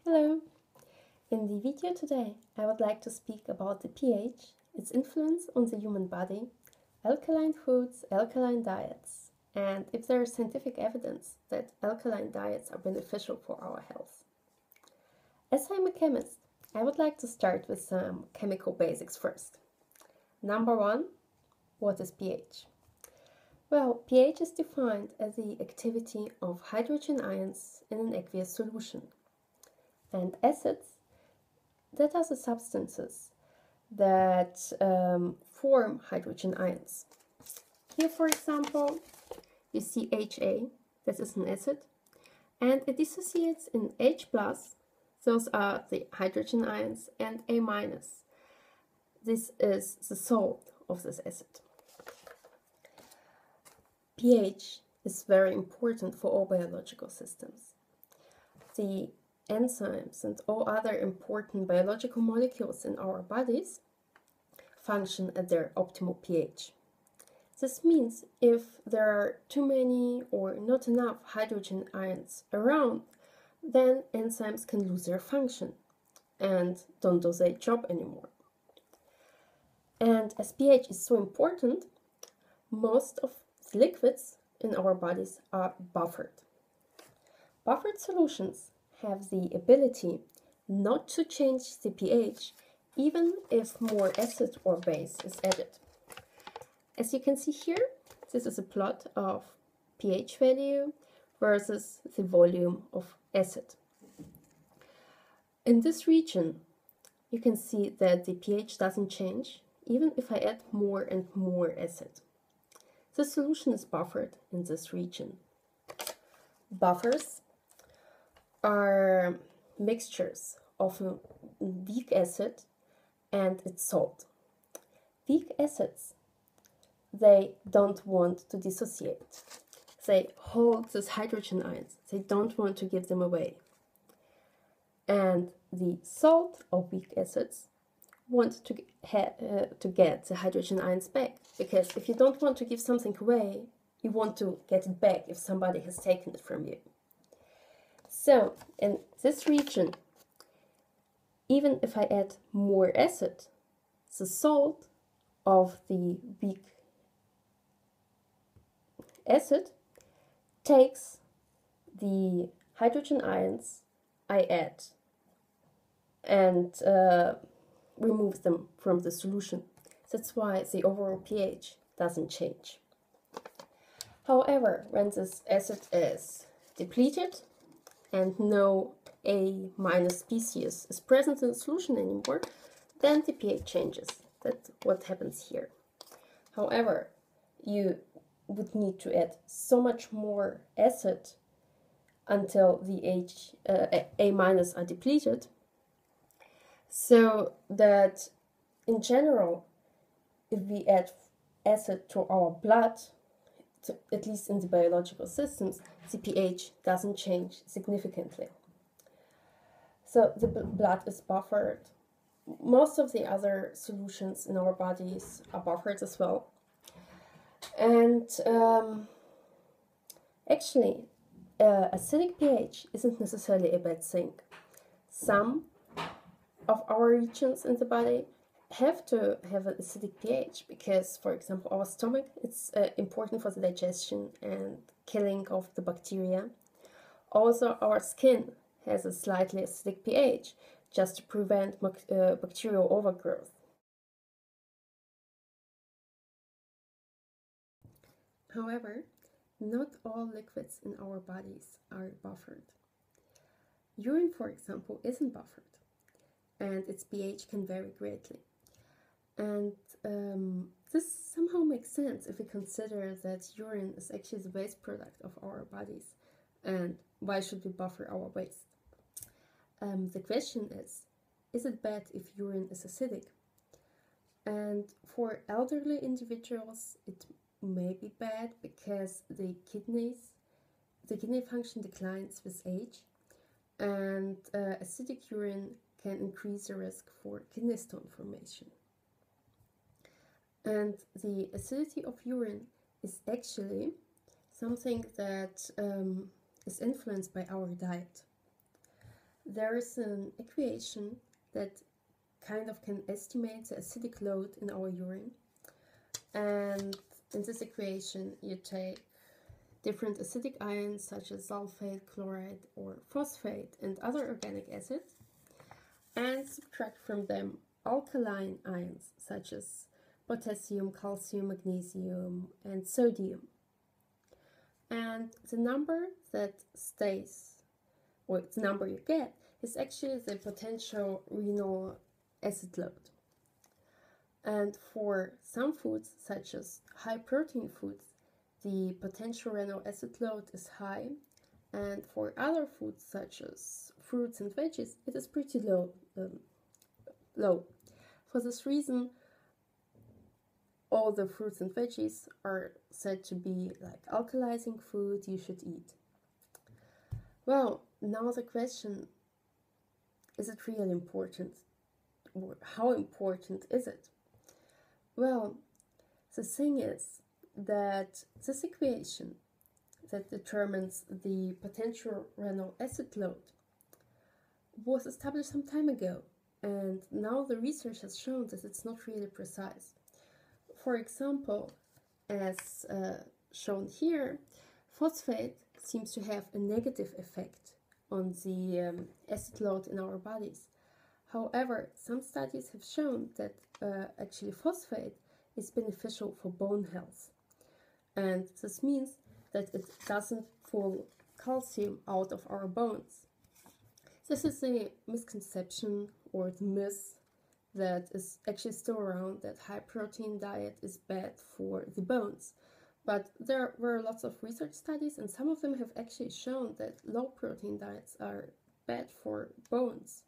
Hello! In the video today I would like to speak about the pH, its influence on the human body, alkaline foods, alkaline diets, and if there is scientific evidence that alkaline diets are beneficial for our health. As I'm a chemist, I would like to start with some chemical basics first. Number one, what is pH? Well, pH is defined as the activity of hydrogen ions in an aqueous solution. And acids, that are the substances that form hydrogen ions. Here, for example, you see HA, this is an acid, and it dissociates in H+, those are the hydrogen ions, and A-, this is the salt of this acid. pH is very important for all biological systems. The enzymes and all other important biological molecules in our bodies function at their optimal pH. This means if there are too many or not enough hydrogen ions around, then enzymes can lose their function and don't do their job anymore. And as pH is so important, most of the liquids in our bodies are buffered. Buffered solutions have the ability not to change the pH even if more acid or base is added. As you can see here, this is a plot of pH value versus the volume of acid. In this region, you can see that the pH doesn't change even if I add more and more acid. The solution is buffered in this region. Buffers are mixtures of a weak acid and its salt. Weak acids, they don't want to dissociate. They hold these hydrogen ions. They don't want to give them away. And the salt of weak acids want to get the hydrogen ions back, because if you don't want to give something away, you want to get it back if somebody has taken it from you. So, in this region, even if I add more acid, the salt of the weak acid takes the hydrogen ions I add and removes them from the solution. That's why the overall pH doesn't change. However, when this acid is depleted and no A- species is present in the solution anymore, then the pH changes. That's what happens here. However, you would need to add so much more acid until the A- are depleted, so that in general, if we add acid to our blood, at least in the biological systems, the pH doesn't change significantly. So the blood is buffered. Most of the other solutions in our bodies are buffered as well. And actually, acidic pH isn't necessarily a bad thing. Some of our regions in the body have to have an acidic pH because, for example, our stomach, it's important for the digestion and killing of the bacteria. Also, our skin has a slightly acidic pH just to prevent bacterial overgrowth. However, not all liquids in our bodies are buffered. Urine, for example, isn't buffered, and its pH can vary greatly. And this somehow makes sense if we consider that urine is actually the waste product of our bodies. And why should we buffer our waste? The question is it bad if urine is acidic? And for elderly individuals, it may be bad because the kidney function declines with age, and acidic urine can increase the risk for kidney stone formation. And the acidity of urine is actually something that is influenced by our diet. there is an equation that kind of can estimate the acidic load in our urine. And in this equation, you take different acidic ions such as sulfate, chloride, or phosphate, and other organic acids, and subtract from them alkaline ions such as potassium, calcium, magnesium, and sodium. And the number that stays, or the number you get, is actually the potential renal acid load. And for some foods, such as high protein foods, the potential renal acid load is high, and for other foods, such as fruits and veggies, it is pretty low. For this reason, all the fruits and veggies are said to be like alkalizing food you should eat. Well, now the question, is it really important? Or how important is it? Well, the thing is that this equation that determines the potential renal acid load was established some time ago, and now the research has shown that it's not really precise. For example, as shown here, phosphate seems to have a negative effect on the acid load in our bodies. However, some studies have shown that actually phosphate is beneficial for bone health. And this means that it doesn't pull calcium out of our bones. This is a misconception or the myth that is actually still around, that high protein diet is bad for the bones. But there were lots of research studies, and some of them have actually shown that low protein diets are bad for bones,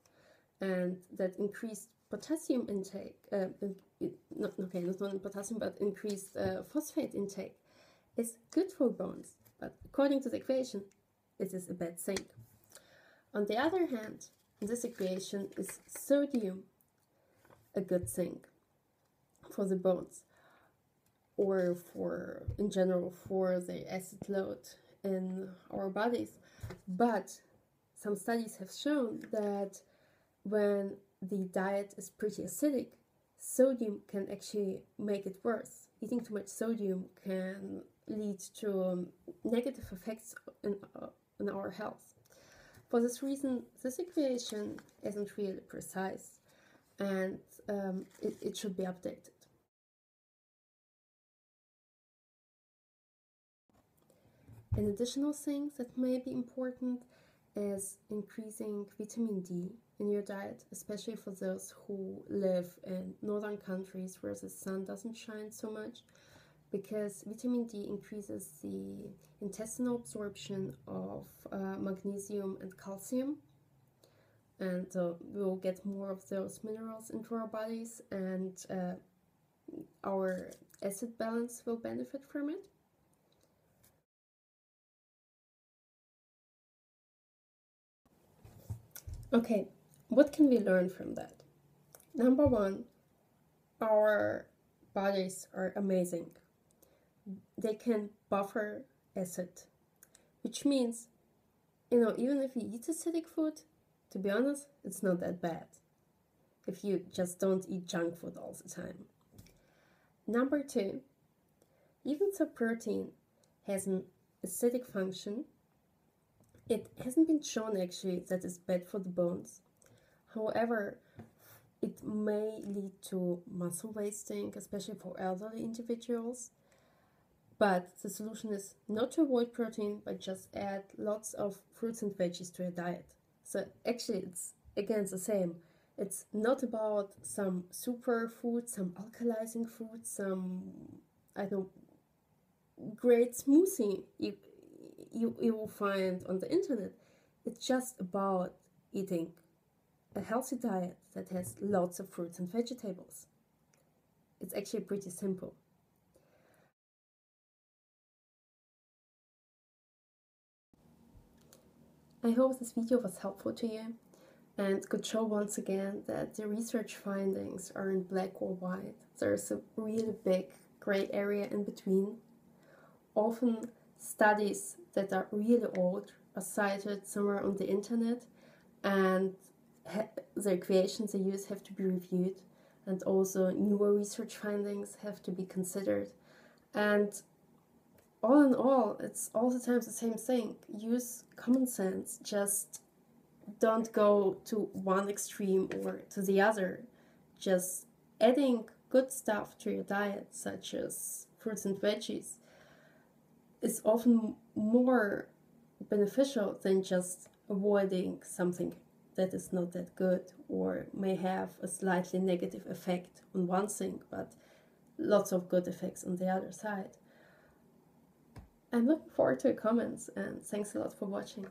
and that increased potassium intake, not only potassium, but increased phosphate intake is good for bones. But according to the equation, it is a bad thing. On the other hand, in this equation is sodium a good thing for the bones, or for, in general, for the acid load in our bodies. But some studies have shown that when the diet is pretty acidic, sodium can actually make it worse. Eating too much sodium can lead to negative effects in our health. For this reason, this equation isn't really precise, and it should be updated. An additional thing that may be important is increasing vitamin D in your diet, especially for those who live in northern countries where the sun doesn't shine so much, because vitamin D increases the intestinal absorption of magnesium and calcium, and we'll get more of those minerals into our bodies, and our acid balance will benefit from it. Okay, what can we learn from that? Number one, our bodies are amazing. They can buffer acid, which means, even if you eat acidic food, to be honest, it's not that bad if you just don't eat junk food all the time. Number two, even though protein has an acidic function, it hasn't been shown actually that it's bad for the bones. However, it may lead to muscle wasting, especially for elderly individuals. But the solution is not to avoid protein, but just add lots of fruits and veggies to your diet. So actually, it's again the same. It's not about some super food, some alkalizing food, some, great smoothie you will find on the internet. It's just about eating a healthy diet that has lots of fruits and vegetables. It's actually pretty simple. I hope this video was helpful to you and could show once again that the research findings aren't black or white. There's a really big gray area in between. Often studies that are really old are cited somewhere on the internet, and the equations they use have to be reviewed, and also newer research findings have to be considered. And all in all, it's all the time the same thing. Use common sense. Just don't go to one extreme or to the other. Just adding good stuff to your diet, such as fruits and veggies, is often more beneficial than just avoiding something that is not that good or may have a slightly negative effect on one thing, but lots of good effects on the other side. I'm looking forward to your comments, and thanks a lot for watching.